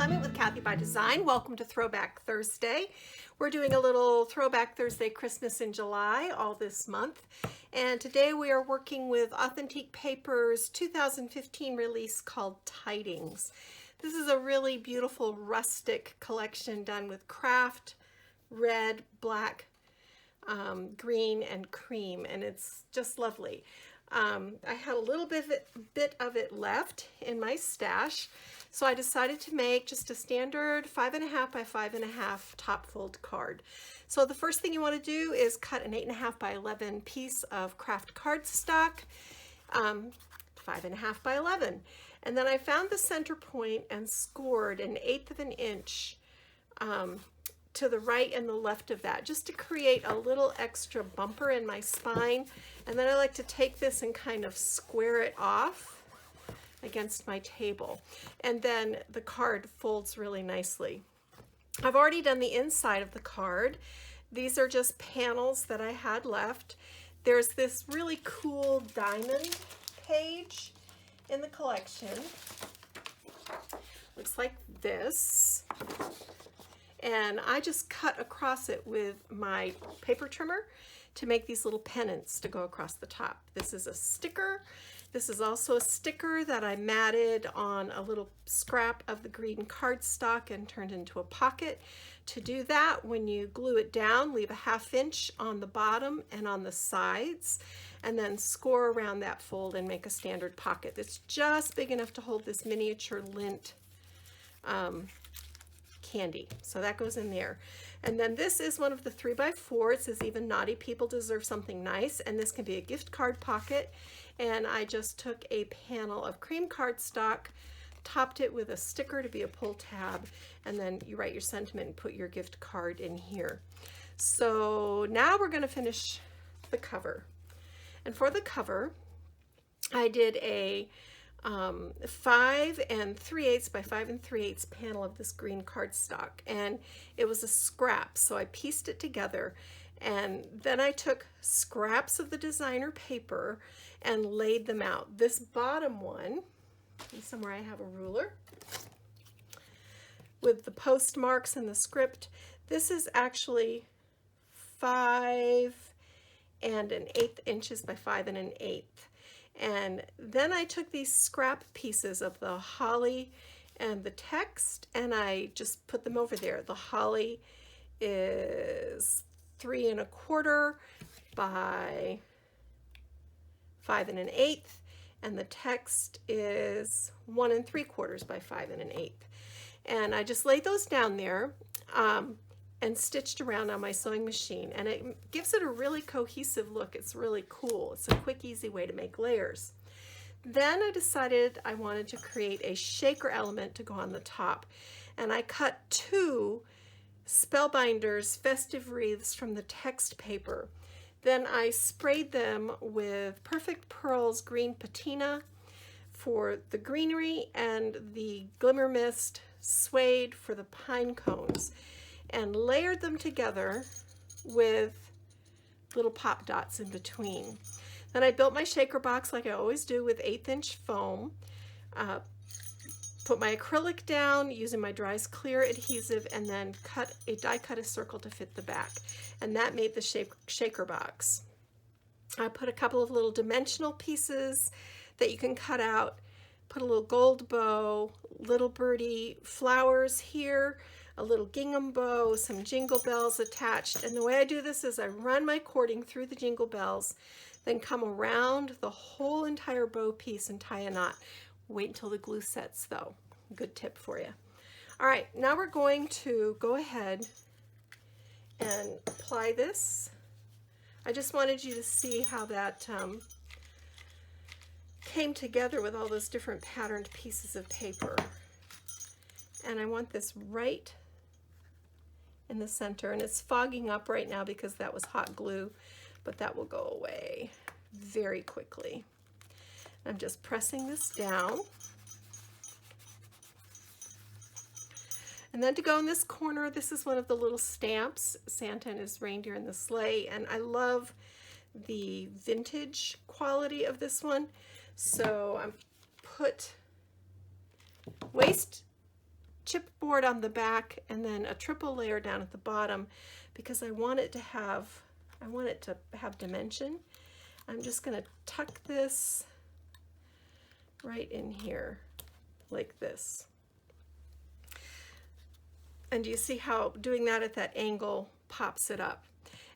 Clement with Kathy by Design. Welcome to Throwback Thursday. We're doing a little Throwback Thursday Christmas in July all this month. And today we are working with Authentique Paper's 2015 release called Tidings. This is a really beautiful rustic collection done with craft, red, black, green, and cream, and it's just lovely. I had a little bit of it left in my stash, so I decided to make just a standard 5.5 by 5.5 top fold card. So the first thing you want to do is cut an 8.5 by 11 piece of craft cardstock, 5.5 by 11. And then I found the center point and scored 1/8 of an inch to the right and the left of that, just to create a little extra bumper in my spine. And then I like to take this and kind of square it off against my table. And then the card folds really nicely. I've already done the inside of the card. These are just panels that I had left. There's this really cool diamond page in the collection. Looks like this. And I just cut across it with my paper trimmer to make these little pennants to go across the top. This is a sticker. This is also a sticker that I matted on a little scrap of the green cardstock and turned into a pocket. To do that, when you glue it down, leave a 1/2 inch on the bottom and on the sides, and then score around that fold and make a standard pocket that's just big enough to hold this miniature lint candy. So that goes in there. And then this is one of the 3x4. It says even naughty people deserve something nice, and this can be a gift card pocket. And I just took a panel of cream cardstock, topped it with a sticker to be a pull tab, and then you write your sentiment and put your gift card in here. So now we're going to finish the cover. And for the cover, I did a 5 3/8 by 5 3/8 panel of this green cardstock, and it was a scrap, so I pieced it together, and then I took scraps of the designer paper and laid them out. This bottom one, somewhere I have a ruler with the postmarks and the script. This is actually 5 1/8 inches by 5 1/8. And then I took these scrap pieces of the holly and the text, and I just put them over there. The holly is 3 1/4 by 5 1/8, and the text is 1 3/4 by 5 1/8. And I just laid those down there and stitched around on my sewing machine, and it gives it a really cohesive look. It's really cool. It's a quick, easy way to make layers. Then I decided I wanted to create a shaker element to go on the top, and I cut 2 Spellbinders festive wreaths from the text paper. Then I sprayed them with Perfect Pearls green patina for the greenery and the Glimmer Mist suede for the pine cones, and layered them together with little pop dots in between. Then I built my shaker box like I always do with 1/8 inch foam, put my acrylic down using my Dries Clear adhesive, and then die cut a circle to fit the back. And that made the shaker box. I put a couple of little dimensional pieces that you can cut out, put a little gold bow, little birdie flowers here, a little gingham bow, some jingle bells attached. And the way I do this is I run my cording through the jingle bells, then come around the whole entire bow piece and tie a knot. Wait until the glue sets though. Good tip for you. All right, now we're going to go ahead and apply this. I just wanted you to see how that came together with all those different patterned pieces of paper. And I want this right in the center, and it's fogging up right now because that was hot glue, but that will go away very quickly. I'm just pressing this down. And then to go in this corner, this is one of the little stamps, Santa and his reindeer in the sleigh, and I love the vintage quality of this one. So I put waist chipboard on the back and then a triple layer down at the bottom because I want it to have dimension. I'm just going to tuck this right in here like this. And you see how doing that at that angle pops it up.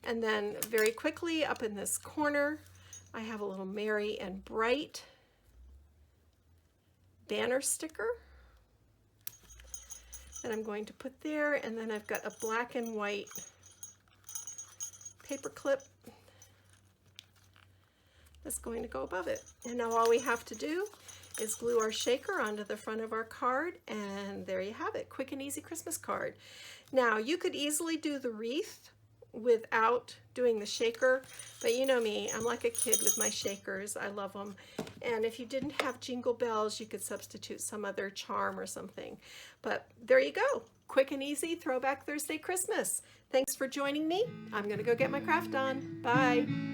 And then very quickly up in this corner, I have a little Merry and Bright banner sticker that I'm going to put there. And then I've got a black and white paper clip that's going to go above it. And now all we have to do is glue our shaker onto the front of our card, and there you have it, quick and easy Christmas card. Now you could easily do the wreath without doing the shaker, but you know me, I'm like a kid with my shakers. I love them. And if you didn't have jingle bells, you could substitute some other charm or something. But there you go, quick and easy Throwback Thursday Christmas. Thanks for joining me. I'm gonna go get my craft on. Bye.